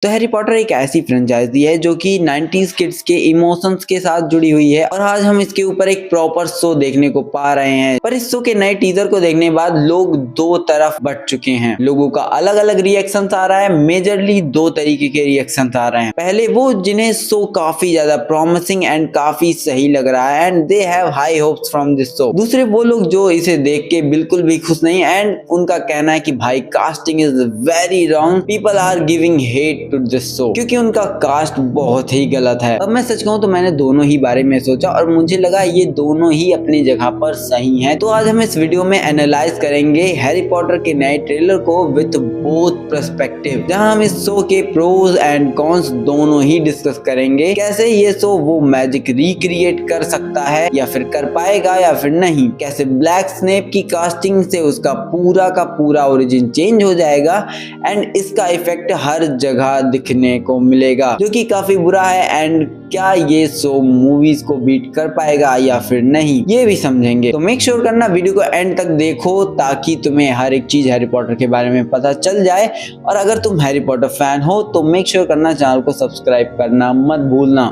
तो Harry Potter एक ऐसी फ्रेंचाइजी है जो कि 90s किड्स के इमोशंस के साथ जुड़ी हुई है और आज हम इसके ऊपर एक प्रॉपर शो देखने को पा रहे हैं। पर इस शो के नए टीजर को देखने के बाद लोग दो तरफ बट चुके हैं। लोगों का अलग अलग रिएक्शन आ रहा है। मेजरली दो तरीके के रिएक्शन आ रहे हैं। पहले वो जिन्हें शो काफी ज्यादा प्रॉमिसिंग एंड काफी सही लग रहा है and they have high hopes from this show. दूसरे वो लोग जो इसे देख के बिल्कुल भी खुश नहीं एंड उनका कहना है कि भाई casting is very wrong, people are giving hate to this show, क्योंकि उनका कास्ट बहुत ही गलत है। अब मैं सच कहूं तो मैंने दोनों ही बारे में सोचा और मुझे लगा ये दोनों ही अपनी जगह पर सही हैं। तो आज हम इस वीडियो में एनालाइज करेंगे हैरी पॉटर के नए ट्रेलर को विद बोथ पर्सपेक्टिव, जहां हम इस शो के प्रोज एंड कॉन्स दोनों ही डिस्कस करेंगे। कैसे ये शो वो मैजिक रिक्रिएट कर सकता है या फिर कर पाएगा या फिर नहीं, कैसे ब्लैक स्नेप की कास्टिंग से उसका पूरा का पूरा ओरिजिन चेंज हो जाएगा एंड इसका इफेक्ट हर जगह दिखने को मिलेगा, जो कि काफी बुरा है। एंड क्या ये शो मूवीज को बीट कर पाएगा या फिर नहीं, ये भी समझेंगे। तो मेक श्योर करना वीडियो को एंड तक देखो ताकि तुम्हें हर एक चीज हैरी पॉटर के बारे में पता चल जाए। और अगर तुम हैरी पॉटर फैन हो तो मेक श्योर करना चैनल को सब्सक्राइब करना मत भूलना।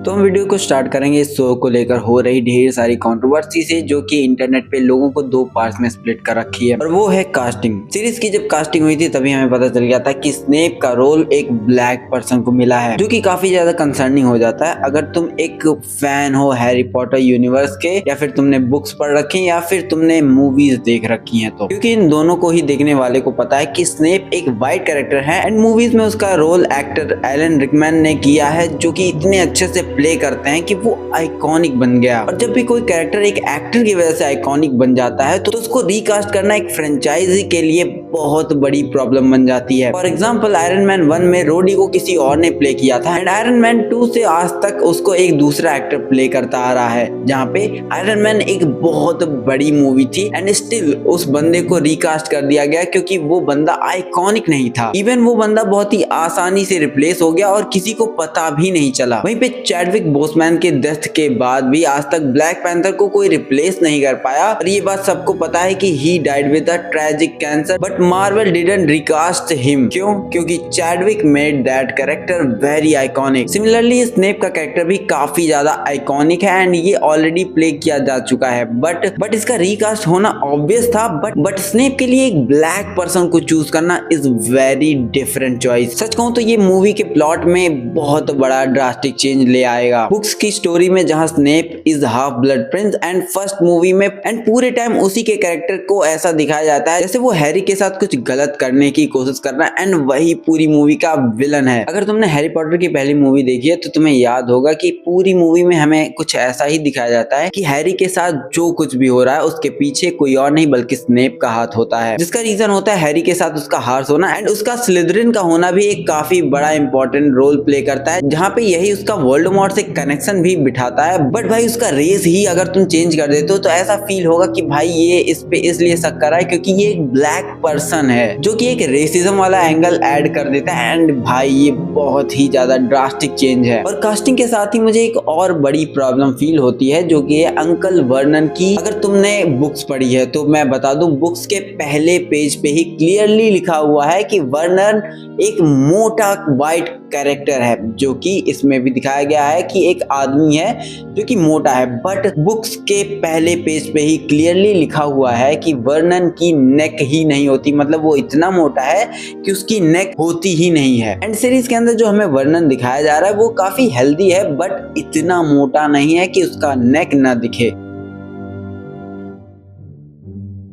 तो हम वीडियो को स्टार्ट करेंगे इस शो को लेकर हो रही ढेर सारी कंट्रोवर्सी से, जो कि इंटरनेट पे लोगों को दो पार्ट्स में स्प्लिट कर रखी है। और वो है कास्टिंग। सीरीज की जब कास्टिंग हुई थी तभी हमें पता चल गया था कि स्नेप का रोल एक ब्लैक पर्सन को मिला है, जो कि काफी ज्यादा कंसर्निंग हो जाता है अगर तुम एक फैन हो हैरी पॉटर यूनिवर्स के, या फिर तुमने बुक्स पढ़ रखी या फिर तुमने मूवीज देख रखी है। तो क्योंकि इन दोनों को ही देखने वाले को पता है कि स्नेप एक वाइट कैरेक्टर है एंड मूवीज में उसका रोल एक्टर एलन रिकमैन ने किया है, जो कि इतने अच्छे से प्ले करते हैं कि वो आइकॉनिक बन गया। और जब भी कोई कैरेक्टर एक एक्टर की वजह से आइकॉनिक बन जाता है तो उसको रिकास्ट करना एक फ्रेंचाइजी के लिए बहुत बड़ी प्रॉब्लम बन जाती है। फॉर एग्जांपल आयरन मैन 1 में रोडी को किसी और ने प्ले किया था एंड आयरन मैन 2 से आज तक उसको एक दूसरा एक्टर प्ले करता आ रहा है, जहाँ पे आयरन मैन एक बहुत बड़ी मूवी थी एंड स्टिल उस बंदे को रिकास्ट कर दिया गया क्योंकि वो बंदा आइकॉनिक नहीं था। इवन वो बंदा बहुत ही आसानी से रिप्लेस हो गया और किसी को पता भी नहीं चला। वहीं पे चैडविक बोसमैन के डेथ के बाद भी आज तक ब्लैक पैंथर को कोई रिप्लेस नहीं कर पाया और ये बात सबको पता है कि he died with a tragic cancer, but Marvel didn't recast him. क्यों? क्योंकि Chadwick made that character very iconic. Similarly Snape का कैरेक्टर भी काफी ज्यादा आइकॉनिक है एंड ये ऑलरेडी प्ले किया जा चुका है, बट इसका रिकास्ट होना ऑब्वियस था। बट स्नेप के लिए एक ब्लैक पर्सन को चूज करना इज वेरी डिफरेंट चॉइस। सच कहूं तो ये मूवी के प्लॉट में बहुत बड़ा ड्रास्टिक चेंज ले आएगा। बुक्स की स्टोरी में जहां Snape is Half Blood Prince and first movie में एंड पूरे टाइम उसी के कैरेक्टर को ऐसा दिखाया जाता है जैसे वो हैरी के साथ कुछ गलत करने की कोशिश कर रहा है एंड वही पूरी मूवी का विलन है। अगर तुमने हैरी पॉटर की पहली मूवी देखी है तो तुम्हें याद होगा कि पूरी मूवी में हमें कुछ ऐसा ही दिखाया जाता है कि हैरी के साथ जो कुछ भी हो रहा है उसके पीछे कोई और नहीं बल्कि स्नेप का हाथ होता है, जिसका रीजन होता है हैरी के साथ उसका हार्स होना एंड उसका स्लिदरिन का होना भी एक काफी बड़ा इंपॉर्टेंट रोल प्ले करता है, जहाँ पे यही उसका वोल्डेमॉर्ट से कनेक्शन भी बिठाता है। बट भाई उसका रेस ही अगर तुम चेंज कर देते हो तो ऐसा फील होगा कि भाई ये इस पे इसलिए शक कर रहा है क्योंकि ये एक ब्लैक पर्सन है, जो कि एक रेसिज्म वाला एंगल ऐड कर देता है एंड भाई ये बहुत ही ज्यादा ड्रास्टिक चेंज है। और कास्टिंग के साथ ही मुझे एक और बड़ी प्रॉब्लम फील होती है, जो कि है अंकल वर्नन की। अगर तुमने बुक्स पढ़ी है तो मैं बता दूं, बुक्स के पहले पेज पे ही क्लियरली लिखा हुआ है कि वर्नन एक मोटा वाइट कैरेक्टर है, जो कि इसमें भी दिखाया गया है कि एक आदमी है जो कि मोटा है। बट बुक्स के पहले पेज पे ही क्लियरली लिखा हुआ है कि वर्नन की नेक ही नहीं होती, मतलब वो इतना मोटा है कि उसकी नेक होती ही नहीं है। एंड सीरीज के अंदर जो हमें वर्नन दिखाया जा रहा है वो काफी हेल्दी है बट इतना मोटा नहीं है कि उसका नेक ना दिखे।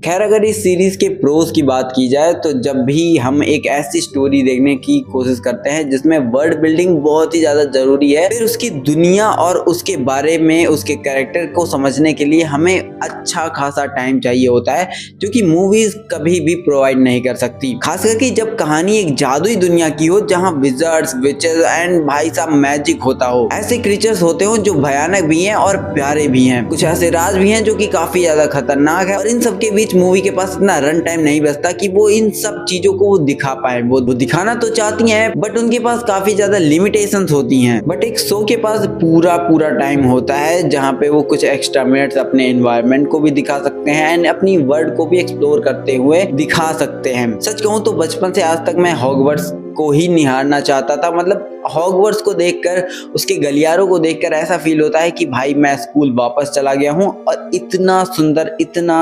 खैर अगर इस सीरीज के प्रोज की बात की जाए तो जब भी हम एक ऐसी स्टोरी देखने की कोशिश करते हैं जिसमें वर्ल्ड बिल्डिंग बहुत ही ज्यादा जरूरी है, फिर उसकी दुनिया और उसके बारे में उसके कैरेक्टर को समझने के लिए हमें अच्छा खासा टाइम चाहिए होता है, जो कि मूवीज कभी भी प्रोवाइड नहीं कर सकती। खास करके जब कहानी एक जादुई दुनिया की हो जहाँ विजर्ड्स, विचेस एंड भाई साहब मैजिक होता हो। ऐसे क्रीचर्स होते हो जो भयानक भी हैं और प्यारे भी हैं, कुछ ऐसे राज भी हैं जो कि काफी ज्यादा खतरनाक है और इन सब के बीच मूवी के पास इतना रन टाइम नहीं बचता कि वो इन सब चीजों को दिखा पाए। वो दिखाना तो चाहती हैं बट उनके पास काफी ज्यादा लिमिटेशंस होती हैं। बट एक शो के पास पूरा टाइम होता है जहाँ पे वो कुछ एक्स्ट्रा मिनट्स अपने एनवायरनमेंट को भी दिखा सकते सकते हैं एंड अपनी वर्ल्ड को भी एक्सप्लोर करते हुए दिखा सकते हैं। सच कहूँ तो बचपन से आज तक मैं हॉगवर्ट्स को ही निहारना चाहता था। मतलब हॉगवर्ट्स को देखकर, उसके गलियारों को देखकर ऐसा फील होता है कि भाई मैं स्कूल वापस चला गया हूँ। और इतना सुंदर, इतना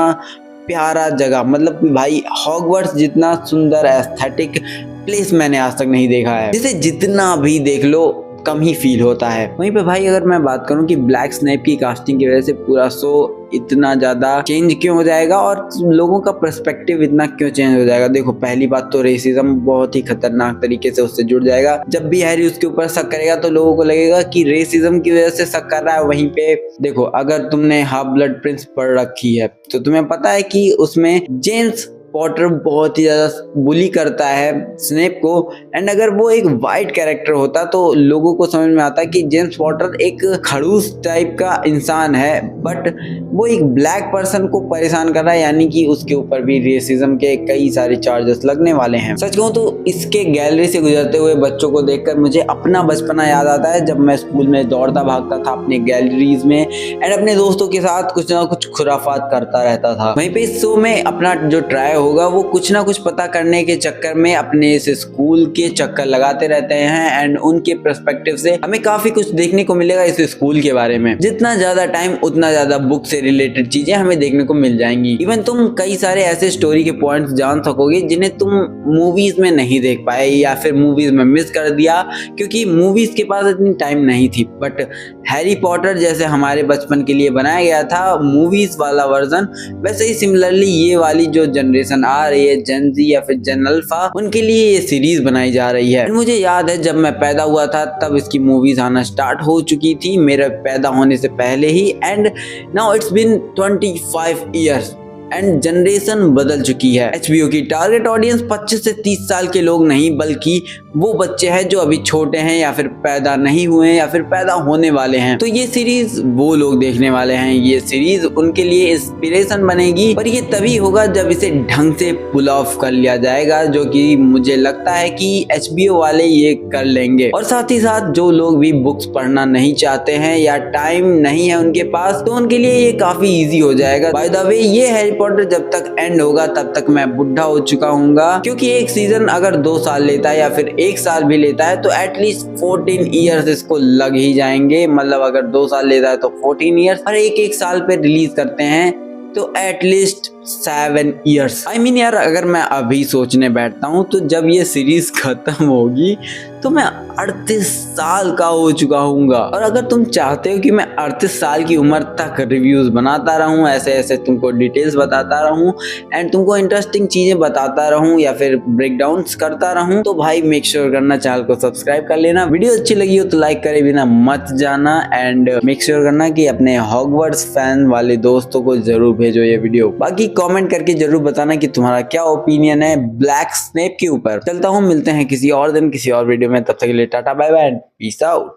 प्यारा जगह, मतलब कि भाई हॉगवर्ट्स जितना सुंदर एस्थेटिक प्लेस मैंने आज तक नहीं देखा है। जिसे जितना भी देख लो कम ही फील होता है। वहीं पे भाई अगर मैं बात करूं कि ब्लैक स्नेप की कास्टिंग की वजह से पूरा शो इतना ज्यादा चेंज क्यों हो जाएगा और लोगों का पर्सपेक्टिव इतना क्यों चेंज हो जाएगा। देखो पहली बात तो रेसिज्म बहुत ही खतरनाक तरीके से उससे जुड़ जाएगा। जब भी हैरी उसके ऊपर शक करेगा तो लोगों को लगेगा कि रेसिज्म की वजह से शक कर रहा है। वहीं पे देखो अगर तुमने हाफ ब्लड प्रिंस पढ़ रखी है तो तुम्हें पता है कि उसमें जेम्स पॉटर बहुत ही ज्यादा बुली करता है स्नेप को। एंड अगर वो एक वाइट कैरेक्टर होता तो लोगों को समझ में आता कि जेम्स पॉटर एक खड़ूस टाइप का इंसान है, बट वो एक ब्लैक पर्सन को परेशान कर रहा है, यानी कि उसके ऊपर भी रेसिज्म के कई सारे चार्जेस लगने वाले हैं। सच कहूं तो इसके गैलरी से गुजरते हुए बच्चों को देखकर मुझे अपना बचपना याद आता है, जब मैं स्कूल में दौड़ता भागता था अपने गैलरीज में एंड अपने दोस्तों के साथ कुछ ना कुछ खुराफात करता रहता था। वहीं पे इस शो में अपना जो ट्राई होगा वो कुछ ना कुछ पता करने के चक्कर में अपने इस स्कूल के चक्कर लगाते रहते हैं एंड उनके पर्सपेक्टिव से हमें काफी कुछ देखने को मिलेगा इस स्कूल के बारे में। जितना ज्यादा टाइम उतना ज्यादा बुक से रिलेटेड चीजें हमें देखने को मिल जाएंगी। इवन तुम कई सारे ऐसे स्टोरी के पॉइंट्स जान सकोगे जिन्हें तुम मूवीज में नहीं देख पाए या फिर मूवीज में मिस कर दिया क्योंकि मूवीज के पास इतनी टाइम नहीं थी। बट हैरी पॉटर जैसे हमारे बचपन के लिए बनाया गया था मूवीज वाला वर्जन, वैसे ही सिमिलरली ये वाली जो जनरेशन आ रही है जेन ज़ी या फिर जेन अल्फा, उनके लिए ये सीरीज बनाई जा रही है। मुझे याद है जब मैं पैदा हुआ था तब इसकी मूवीज आना स्टार्ट हो चुकी थी, मेरे पैदा होने से पहले ही। And now it's been 25 years and generation बदल चुकी है। HBO की टारगेट ऑडियंस 25 से 30 साल के लोग नहीं बल्कि वो बच्चे हैं जो अभी छोटे हैं या फिर पैदा नहीं हुए या फिर पैदा होने वाले हैं। तो ये सीरीज वो लोग देखने वाले हैं, ये सीरीज उनके लिए इंस्पिरेशन बनेगी। पर ये तभी होगा जब इसे ढंग से पुल ऑफ कर लिया जाएगा, जो कि मुझे लगता है कि HBO वाले ये कर लेंगे। और साथ ही साथ जो लोग भी बुक्स पढ़ना नहीं चाहते हैं या टाइम नहीं है उनके पास, तो उनके लिए ये काफी ईजी हो जाएगा। बाय द वे ये हैरी पॉटर जब तक एंड होगा तब तक मैं बुढ़ा हो चुका हूँगा, क्योंकि एक सीजन अगर 2 साल लेता है या फिर 1 साल भी लेता है तो एटलीस्ट 14 ईयर्स इसको लग ही जाएंगे। मतलब अगर 2 साल लेता है तो 14 ईयर्स, और एक साल पे रिलीज करते हैं तो एटलीस्ट 7 ईयर्स। आई मीन यार अगर मैं अभी सोचने बैठता हूँ तो जब ये सीरीज खत्म होगी तो मैं 38 साल का हो चुका हूँगा। और अगर तुम चाहते हो कि मैं 38 साल की उम्र तक रिव्यूज बनाता रहूँ, ऐसे ऐसे तुमको डिटेल्स बताता रहूँ एंड तुमको इंटरेस्टिंग चीजें बताता रहूँ या फिर ब्रेकडाउन्स करता रहूँ, तो भाई मेक श्योर करना चैनल को सब्सक्राइब कर लेना। वीडियो अच्छी लगी हो तो लाइक करे बिना मत जाना एंड मेक श्योर करना कि अपने हॉगवर्ट्स फैन वाले दोस्तों को जरूर भेजो ये वीडियो। बाकी कमेंट करके जरूर बताना कि तुम्हारा क्या ओपिनियन है ब्लैक स्नेप के ऊपर। चलता हूँ, मिलते हैं किसी और दिन किसी और वीडियो में, तब तक के लिए tata bye bye and peace out.